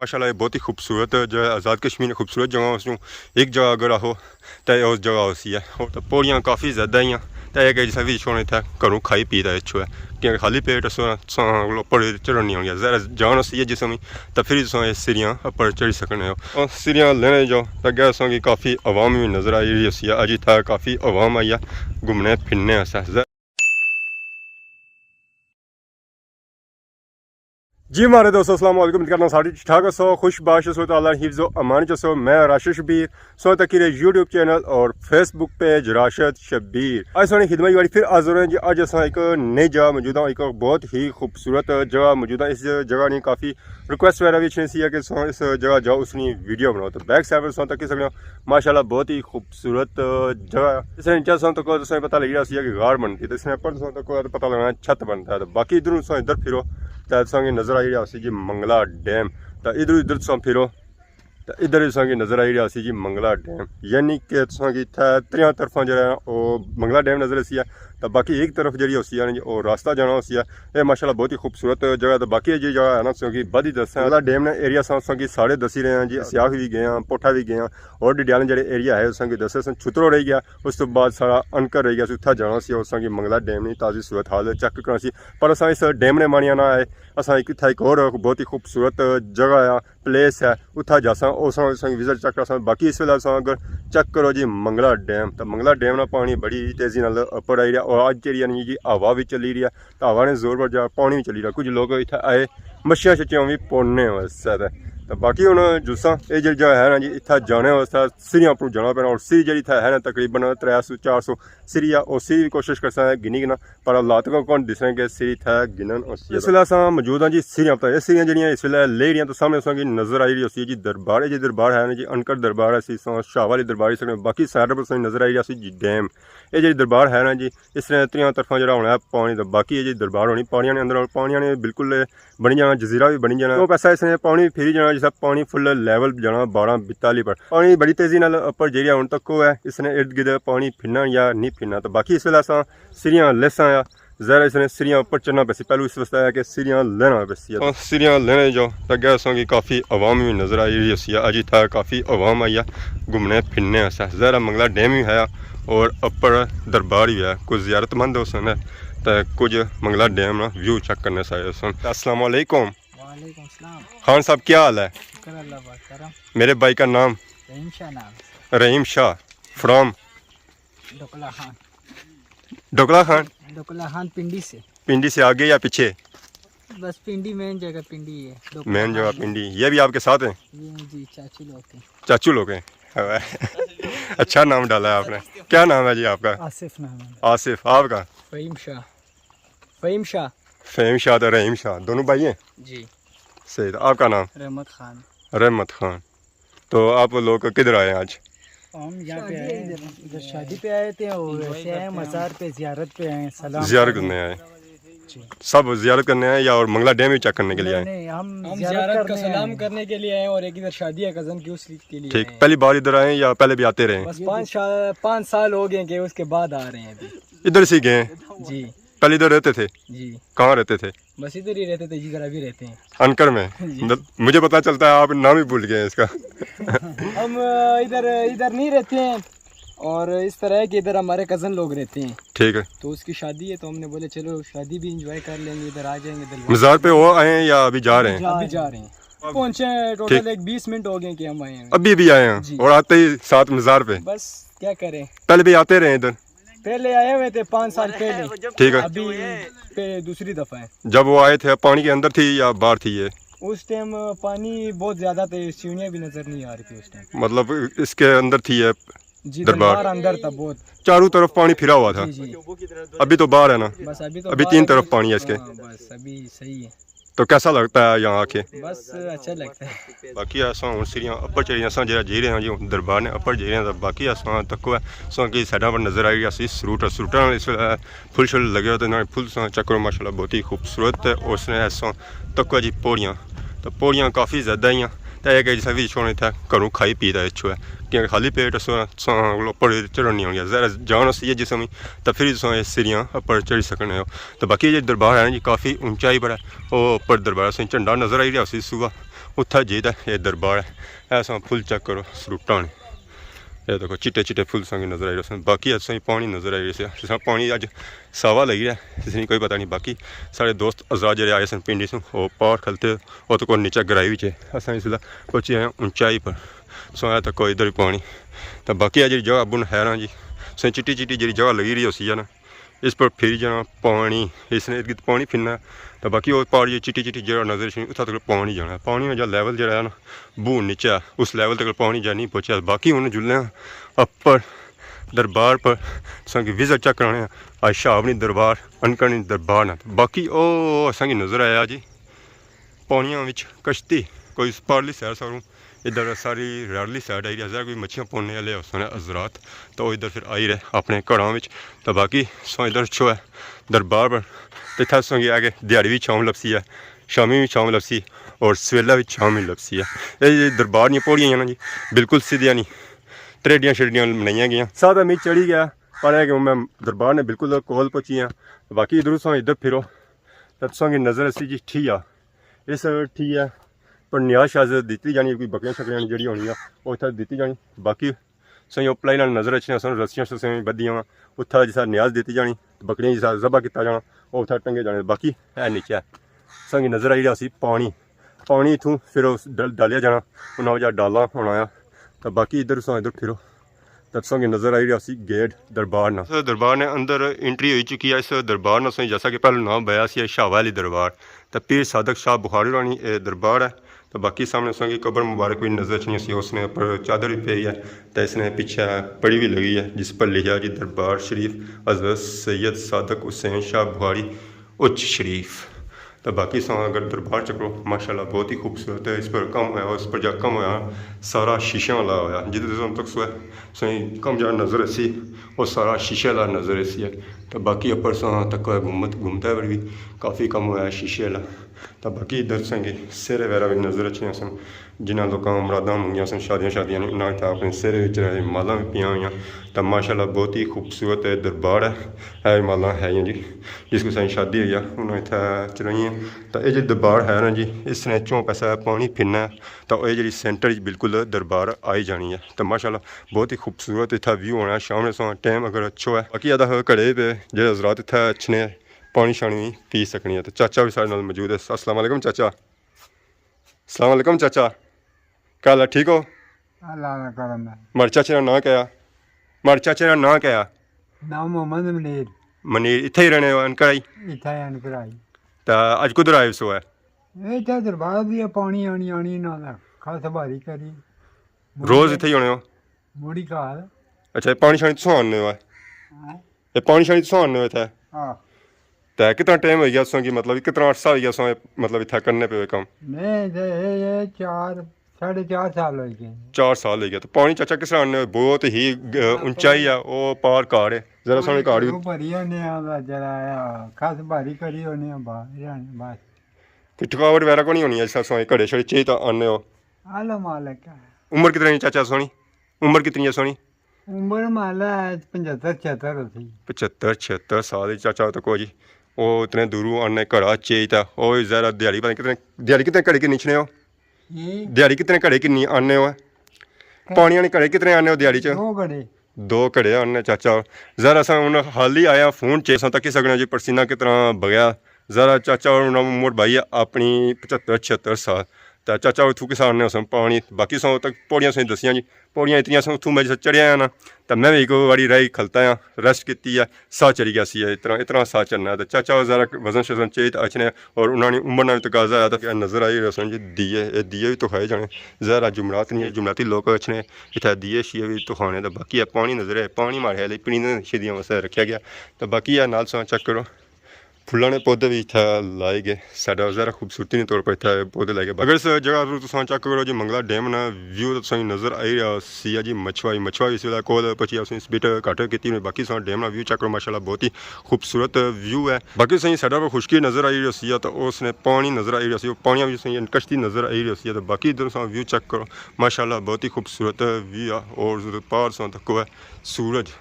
माशाल्लाह ये बहुत ही खूबसूरत जो है आज़ाद कश्मीर खूबसूरत जगह उसमें एक जगह अगर आहो तो उस जगह उसी है और तो पौड़ियाँ काफ़ी ज़्यादा ही तो एक जिस भी छोड़ने था घरों खाई पी था इच्छो है कि खाली पेट ऊपर चढ़नी होंगी ज़रा जान उसी है जिसमें तो फिर सीढ़ियाँ ऊपर चढ़ी सकने हो और सीढ़ियाँ लेने जाओ तो क्या की काफ़ी आवाम भी नज़र आई रही है अजी था काफ़ी आवाम आई है घूमने फिरने जी हमारे दोस्तों अस्सलाम वालेकुम करना साढ़े ठाक सो खुश बाश सो ताला हिफ्ज़ो अमान सो मैं राशिद शबीर सो तक यूट्यूब चैनल और फेसबुक पेज राशिद शबीर आज सोनी खिदमत वाली फिर हाजिर हैं जी अज अस एक नई जगह मौजूद हाँ एक बहुत ही खूबसूरत जगह मौजूद है इस जगह ने काफ़ी रिक्वेस्ट वगैरह भी अच्छी है कि सो इस जगह जाओ उसकी वीडियो बनाओ तो बैक साइड सो तक सकते माशाल्लाह बहुत ही खूबसूरत जगह इसने नीचे सो तक पता लग रहा है कि गार बनती है तो इसने ऊपर सो तक पता लगना छत बनता है तो बाकी इधर सो इधर फिरो तो असांखे नज़र आई रहा जी मंगला डैम तो इधर उधर तुम फिरो तो इधर असांखे नज़र आई रहा जी मंगला डैम यानी कि असांखे त्रियां तरफा जो है मंगला डैम नज़र असी है तो बाकी एक तरफ जी उसी है और रास्ता जाना उसी है ये माशाल्लाह बहुत ही खूबसूरत जगह तो बाकी जी जगह है ना क्योंकि बद ही दस मंगला डैम ने एरिया असांखे सारे दसी रहे हैं जी सियाख भी गए हैं पोठा भी गए हैं और डिडियाल जो एरिया है असांखे दस छुतरो रही गया उस तो बाद सारा अनकर रही गया उत्था जाना सी असांखे मंगला डैम की ताज़ी सूरत हाल चेक करना सी पर अस इस डैम ने मानिया ना आए अस एक और बहुत ही खूबसूरत जगह है प्लेस है उत्था जासा उस विजिट चेक कर बाकी इस वेले अगर चेक करो जी मंगला डैम तो मंगला डैम ना पानी बड़ी तेज़ी नाल उपर आई रहा और अज जी जी हवा भी चली रही है तो हवा ने जोर पर जा पानी भी चली रहा कुछ लोग इतने आए मच्छियां शच्छियां भी पौने वास्ते तो बाकी हूँ जुसा ये जी जगह है ना जी इतना जाने वास्ते सीढ़ियां पर जाना पैना और सीढ़ी जी है ना तकरीबन 300-400 सीढ़ी है और सीढ़ी भी कोशिश कर सकते गिनी गिना पर हालात को कौन दिस रहे कि सीढ़ी है गिनन इस वे अस मौजूद हाँ जी सीढ़ियां पर ये सीढ़ियां जी इस वे ले रही तो सामने उसकी नज़र आई रही होती है जी दरबार है जी दरबार है ना जी अनकर दरबार है शाह वाली दरबार सकते बाकी साइड पर नज़र आई रही जी डैम ये जी दरबार है ना जी इस त्रियां तरफा जो होना है पानी का बाकी ये जी दरबार होनी पानिया ने अंदर पानिया ने बिल्कुल बनी जाना जजीरा भी बनी जाना तो पैसा इसने पानी भी फिरी जाना जिस पानी फुल लैवल जाना 12-42 पर पानी बड़ी तेज़ी नाल उपर जी हूँ तक है इसने इर्द गिर्द पानी फिरना या नहीं फिरना तो बाकी इस वे अस सीढ़ियां लेसा आ ज़रा इसने सीढ़ियां उपर चढ़ना पैसी पहलू इस वास्ते है कि सीढ़ियां लेना पैसी सीढ़ियां लेने जाओ तो अगर असांखे काफ़ी आवाम भी नज़र आई रही है अज इतना काफ़ी आवाम आई है घूमने फिरने ज़रा मंगला डैम भी है और उपर दरबार भी है कुछ ज़ियारतमंद उसने तो कुछ मंगला डैम ना व्यू चेक करने से अस्सलाम वालेकुम खान साहब क्या हाल है मेरे भाई का नाम रहीम शाह फ्रॉम ढोकला खान पिंडी से आगे या पीछे बस पिंडी मेन जगह पिंडी है मेन जगह पिंडी ये भी आपके साथ हैं जी चाचू लोग हैं अच्छा नाम डाला है आपने क्या नाम है जी आपका आसिफ नाम है आसिफ आपका फ़हीम शाह तो रहीम शाह दोनों भाई हैं जी सही आपका नाम रहमत खान तो आप लोग किधर आए आज हम यहाँ पे आए इधर शादी पे आए थे और ऐसे आए मज़ार पे ज़ियारत पे आए सलाम ज़ियारत करने आए सब ज़ियारत करने आए या और मंगला डैम ही चेक करने के लिए आए हम ज़ियारत का सलाम करने के लिए आए और एक इधर शादी है कज़न की उसके लिए ठीक पहली बार इधर आए या पहले भी आते रहे बस 5 साल हो गए कि उसके बाद आ रहे हैं अभी इधर से गए जी पहले इधर रहते थे जी कहाँ रहते थे बस इधर ही रहते थे जिधर अभी रहते हैं अनकर में मुझे पता चलता है आप नाम ही भूल गए इसका हम इधर नहीं रहते हैं और इस तरह है कि इधर हमारे कज़न लोग रहते हैं ठीक है तो उसकी शादी है तो हमने बोले चलो शादी भी एंजॉय कर लेंगे इधर आ जाएंगे मज़ार पे वो आए हैं या अभी जा रहे हैं अभी जा रहे हैं पहुंचे टोटल एक 20 मिनट हो गए कि हम आए हैं अभी भी आए हैं और आते ही साथ मज़ार पे बस क्या करें पहले भी आते रहे इधर पहले आए हुए थे 5 साल पहले ठीक है अभी पे दूसरी दफा है जब वो आए थे पानी के अंदर थी या बाहर थी ये उस टाइम पानी बहुत ज्यादा थे सीढ़ियाँ भी नजर नहीं आ रही थी उस टाइम मतलब इसके अंदर थी ये जी दरबार अंदर था बहुत चारों तरफ पानी फिरा हुआ था जी अभी तो बाहर है ना बस अभी अभी 3 तरफ पानी है इसके बस अभी सही है तो कैसा लगता है यहाँ आके बस अच्छा लगता है बाकी अस हूँ सीढ़ियां उपर चढ़िया अस जो जी रहे हैं जी दरबार ने उपर जी रहे हैं बाकी अस तको है कि साइडा पर नज़र आई अस फ्रूटा इस वे फुल शुल लगे होते ना फुल चक्कर माशाल्लाह बहुत ही खूबसूरत है उसने अस तको जी तो पौड़ियाँ काफ़ी ज़्यादा ही तो एक जिस भी छोड़ने था घरों खाई पी था इच्छो है कि खाली पेट ऊपर चढ़नी होंगी ज़रा जान उसी है जिसमें तो फिर सीढ़ियाँ ऊपर चढ़ी सकने हो तो बाकी जो दरबार है ना जी काफ़ी ऊंचाई पर है वो ऊपर दरबार से झंडा नज़र आई रहा उसी सुबह उत्था जे ये दरबार है ऐसा फुल चेक करो फ्रूटा ने ये देखो चिट्टे चिट्टे फुल संग नज़र आई रहे बाकी असें पानी नज़र आई रहे जिस पानी अज सावा लगी रहा है इसलिए कोई पता नहीं बाकी साढ़े दोस्त आजाद जो आए सन पिंडी से वो पहाड़ खलते वो तो कोई नीचा गराई बिच अस इसलिए पहुंचे आए ऊंचाई पर सो आया तो कोई इधर भी पानी तो बाकी जी जगह बुन हैरान जी सही चिट्टी चिट्टी जी जगह लगी रही उसी है ना इस पर फिर जाना पानी इसने इर्द पानी फिरना तो बाकी वो पहाड़ जी चिट्टी चिट्टी जगह नजर सी उत्थै तक पानी जाना पानी में जो लैवल जो है ना बून नीचा उस लैवल तक पानी जा नहीं पहुँचा बाकी उन्हें जुलने अपर दरबार पर असेंगी विजिट चेक कराने आज शाबनी दरबार अनकरनी दरबार ना बाकी ओ असेंगी नज़र आया जी पानिया में कश्ती कोई पारली सैर सारूँ इधर सारी रड़ली साइड आई रही कोई मच्छियाँ पौने वाले उसने हजरात तो वो इधर फिर आई रहे अपने घरों में तो बाकी सो इधर छो है दरबार पर तो इतना संगी आगे दिहाड़ी भी छाँव लपसी है शामी भी छाँव लपसी और सवेला भी छाँव भी लपसी है ये दरबार नहीं पौड़ियाँ ना जी बिल्कुल सीधियाँ नहीं त्रेडियाँ शेडियाँ बनाई गई सादा मी चढ़ी गया पर है कि मैं दरबार ने बिल्कुल कोल पहुँची हाँ बाकी इधर सो इधर फिरो तब संगी नज़र असी जी ठीक है इस ठीक है पर न्याज शाज दी जानी कोई बकरियां शकरियां जी होनी वो इतना दी जानी बाकी सही उपलाई नज़र अच्छी सन रस्सियां शस्सियां बदियां वा उत्था जिस न्याज दी जानी बकरियां जिस जबा किया जाना वो उत्था टंगे जाने बाकी है नीचे संगी नज़र आई रहा पानी पानी इतों फिर डालिया जाना उन्हें वजह डाला होना आ तो बाकी इधर सो इधर फिरो तब संगी नज़र आई रहा गेट दरबार ना दरबार ने अंदर एंट्री हो चुकी है इस दरबार ना सही जैसा कि पहले नाम बया सी शाहवा अली दरबार तो पीर सादक शाह बुखारी रानी दरबार है तो बाकी सामने संगी कब्र मुबारक भी नज़र नहीं सी उसने ऊपर चादर भी पई है तो इसने पीछे पड़ी भी लगी है जिस पर लिखा जी दरबार शरीफ हज़रत सैयद सादक हुसैन शाह बुखारी उच्च शरीफ तो बाकी सो अगर दरबार चक्रो माशाल्लाह बहुत ही खूबसूरत है इस पर कम होया उस पर जा कम होया सारा शीशे वाला होया जिधर तक सो है सही कम जा नज़र ऐसी और सारा शीशे वाला नज़र ऐसी है तो बाकी अपर सो तक घूमता है भी काफ़ी कम होया शीशे वाला तो बाकी इधर संगे सिर वगैरह भी नज़र अच्छी सन जिन्होंने लोगों मुरादा मंगिया सन शादियां ने उन्होंने अपने सिर माला भी पिया हुई तो माशाल्लाह बहुत ही खूबसूरत है दरबार है माला है जी जिसको सही शादी हुई है उन्होंने इतना चलाइए तो ये जो दरबार है ना जी इसने चौं पैसा पानी फिरना तो ये जी सेंटर बिल्कुल दरबार आई जानी है तो माशाल्लाह बहुत ही खूबसूरत इतना व्यू होना शाम सो टाइम अगर अच्छो है बाकी अदा घड़े पे जो हजरात इतना अच्छे पानी शानी पी सकनी है तो चाचा भी सारे नाल मौजूद है अस्सलाम वालेकुम चाचा अस्सलाम वालेकुम चाचा क्या हाल है ठीक हो मारे चाचे का नाम क्या मारे चाचे का नाम क्या नाम मोहम्मद मनीर मनीर इत्थे ही रहने अनकर आई इतना अनकर आई तो अज कुधर आए सो है ये तो दरबार भी पानी आनी आनी ना खास भारी करी रोज इत्थे ही होने हो मुड़ी घर अच्छा पानी शानी तुम आने हो ये पानी शानी तुम आने हो इत्थे हाँ तो कितना टाइम हो गया सो कि मतलब कितना अर्सा हो गया सो मतलब इतना करने पे काम नहीं ये 4-4.5 साल हो गए 4 साल हो गया तो पानी चाचा किस तरह बहुत ही ऊंचाई है वो पार कार है जरा सोने कार भरी होने जरा खास भारी करी होने बस कोई थकावट वगैरह को नहीं होनी ऐसा सोने घड़े छड़े चाहिए तो आने हो आलो मालिक उम्र कितनी है चाचा सोनी उम्र कितनी है सोनी उम्र माला 75-76 होती 75-76 साल चाचा तो कोई वो इतने दूरों आने घड़ा चाहिए था वो ज़रा दिहाड़ी पता दिहाड़ी कितने घड़े किन्नी छने हो दिहाड़ी कितने घड़े किन्नी आने हो पानी आने घड़े कितने आने हो दिहाड़ी च 2 घड़े आने चाचा ज़रा अस हूँ हाल ही आया फोन च अस तक्की सकने जी पसीना कितना बगया ज़रा चाचा उम्र भाई अपनी 75-76 साल तो चाचा उतू किस आने उस पानी बाकी सौ तक पौड़ियां सही दसियां जी पौड़ियां इतनी सौ उतू मैं जिस चढ़िया ना तो मैं भी एक बारी रही खलता हाँ रेस्ट की है साह चढ़ी गया सी इतना साह चढ़ना तो चाचा जरा वजन शजन चाहिए तो अच्छे और उन्होंने उम्र ना भी तकाजा आया तो नज़र आई रसन जी दिए भी तो खाए जाने ज़रा जुमरात नहीं है जुमराती लोग अच्छे इतना दिए शिए भी तो खाने तो बाकी है पानी नज़र है पानी मारे पीने शिदियाँ वास्ते रखा गया तो बाकी है नाल सो चेक करो फुल्लां ने पौधे भी इतना लाए गए साढ़ा ज़रा खूबसूरती के तौर पर इतना पौधे लाए गए अगर इस जगह तुम चेक करो जी मंगला डैम ना व्यू तो तुम नज़र आई रहा सी जी मछवाई इस वे कोल पची उस बिट घट की बाकी सो डैम ना व्यू चेक करो माशाल्लाह बहुत ही खूबसूरत व्यू है बाकी सही साढ़ा पर खुशकी नज़र आई रही सी तो उसने पानी नज़र आई रही पानिया भी सही कश्ती नज़र आई रही सी तो बाकी इधर सो व्यू चेक करो माशाल्लाह बहुत ही खूबसूरत व्यू है और पार सो तक है सूरज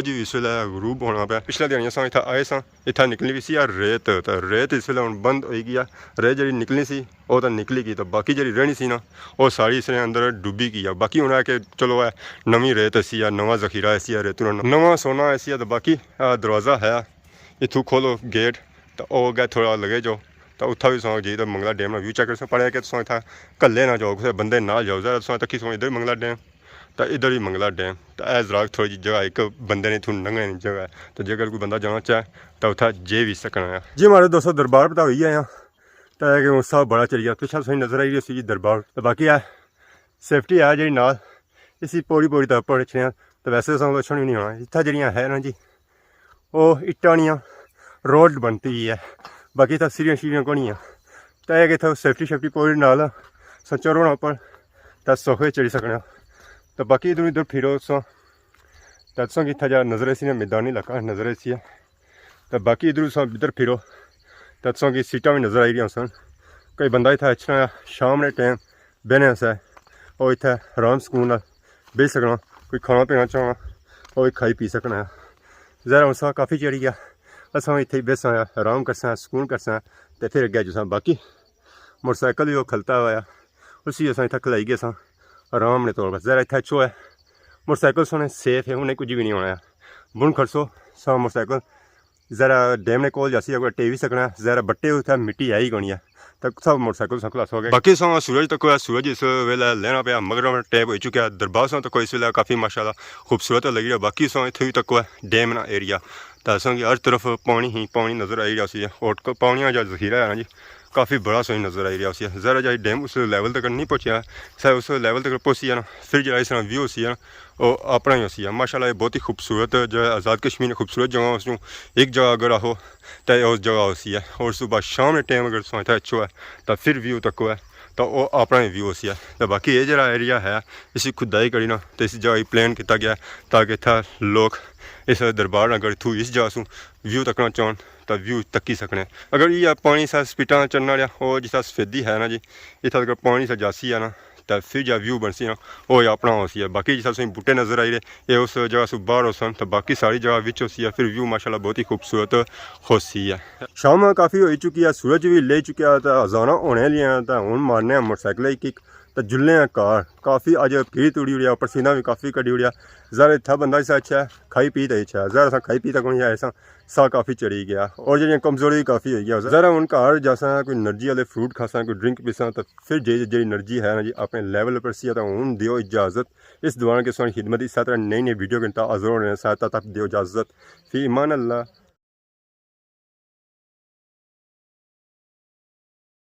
भी इस वे गरूब होना पाया पिछले दिन अस इतना आए इतना निकली भी सी रेत तो रेत इस वेले हुण बंद होई गई है। रेत जी निकलनी सी वो तो निकली गई, तो बाकी जी रहनी सी ना वो सारी इसने अंदर डुबी गई है। बाकी हुण है कि चलो है नवी रेत ऐसी है, नवा जखीरा ऐसी है, रेतू नवा सोना ऐसी है। तो बाकी दरवाज़ा है, इथू खोलो गेट तो वो अगर थोड़ा लगे जाओ तो उत्था भी सौ जी तो मंगला डैम का व्यू चेक कर पड़े कि तुम इतना कल्ले ना जाओ, किसी बंदे ना जाओ, जरा तुम तक्की सो इधर मंगला डैम तो इधर ही मंगला डैम। तो यह जरा थोड़ी जी जगह एक बंदे ने इतों लंघने जगह है, तो जेकर कोई बंदा जाना चाहे तो उत्था जे भी सकना है जी। हमारे दोस्तों दरबार बता हुई है तो है कि उत्साह बड़ा चली गया, पिछले सही नजर आई रही सी दरबार। तो बाकी है सेफ्टी है जी नाल, इसी पौड़ी पौड़ी तक पढ़ने तो वैसे तो अच्छा भी नहीं होना। इतना जड़ियाँ है ना जी वो इट्टां रोड बनती ही है, बाकी तो सीढ़ियाँ शीढ़ियाँ कोनियाँ तो है कि इतना सेफ्टी शेफ्टी पौड़ी नाल सच्चा रोना उपर तो सौखे चढ़ी सकना। तो बाकी इधर उधर फिरो तो कि इतना जा नजर ऐसी मैदानी इलाका नजर ऐसी है। तो बाकी इधर फिरो तो कि सीटा भी नजर आई रही सन। कोई बंदा इतना अच्छा शाम ने टाइम बहने है और इतना आराम सुकून बेच सकना, कोई खाना पीना चाहना और खाई पी सकना है। जरा उस काफ़ी चढ़ी गया, असा इतने ही बेसा आराम करसा सुकून करसा तो फिर अगे जो बाकी मोटरसाइकिल भी वो खलता हुआ उसी अस इतना खलाई गए आराम ने तौर पर। जरा इतना अच्छो है मोटरसाइकिल सोने सेफ है, उन्हें कुछ भी नहीं होना है। बुन खड़सो सा मोटरसाइकिल जरा डैम ने कोल जासी अगर टेवी सकना, जरा बट्टे उत्थे मिट्टी आई गई है तो सब मोटरसाइकिल सब खुलास हो गए। बाकी सो सूरज तक सूरज इस वेले लेना पाया मगर टैप हो चुका है। दरबार सो तक इस वेले काफ़ी माशाल्लाह खूबसूरत लगी रहा। बाकी सो इतने तक डैम ना एरिया तो असों की हर तरफ पानी ही पानी नजर आई रहा सी, और पानी जो जखीरा है ना जी काफ़ी बड़ा सोई नजर आई रहा उसी। जरा जा डैम उस लैवल तक नहीं पहुँचा, शायद उस लैवल तक पहुँची है ना फिर जरा इस तरह व्यू उसी है वो अपना ही उसी है। माशाल्लाह ये बहुत ही खूबसूरत जो है आज़ाद कश्मीर में खूबसूरत जगह उसमें एक जगह अगर आहो तो उस जगह उसी है। और सुबह शाम के टाइम अगर सोचता अच्छो है तो फिर व्यू तक है तो वो अपना ही व्यू उसी है। तो बाकी ये जरा एरिया है इसी खुदाई करी ना तो इस जगह प्लान किया गया ताकि इतना लोग इस दरबार अगर इतू इस जगह से व्यू तकना चाहन तो व्यू तकी सकने। अगर ये पानी सा स्पीटा चढ़ना रहा वो जिस सफेदी है ना जी इतना अगर पानी सा जासी है ना तो फिर जो व्यू बनसी ना वो अपना होसी है। बाकी जिस बूटे नजर आई रहे ये उस जगह से बाहर हो सन तो बाकी सारी जगह विच होसी है, फिर व्यू माशाल्लाह बहुत ही खूबसूरत होसी है। शाम काफ़ी हो चुकी है, सूरज भी ले चुका है तो अजाना होने लिया तो हूँ मारने मोटरसाइकिल एक एक तो जुल्ले हैं कार काफ़ी अज पीड़ तुड़ी उड़िया पसीना भी काफ़ी कड़ी उड़िया। जरा इतना बंदा इसा अच्छा है खाई पी तो अच्छा है, जरा असा खाई पी तक नहीं आए सा काफ़ी चढ़ी गया और जी कमजोरी भी काफ़ी हो गया। जरा हूँ घर जासा कोई एनर्जी वाले फ्रूट खासा कोई ड्रिंक पीसा तो फिर जी एनर्जी है ना जी अपने लैवल पर सी तो हूँ दियो इजाज़त। इस दौरान के सोनी खिदमत इस तरह नई नई वीडियो के इंतजार तक दियो इजाज़त। फी ईमान अल्लाह।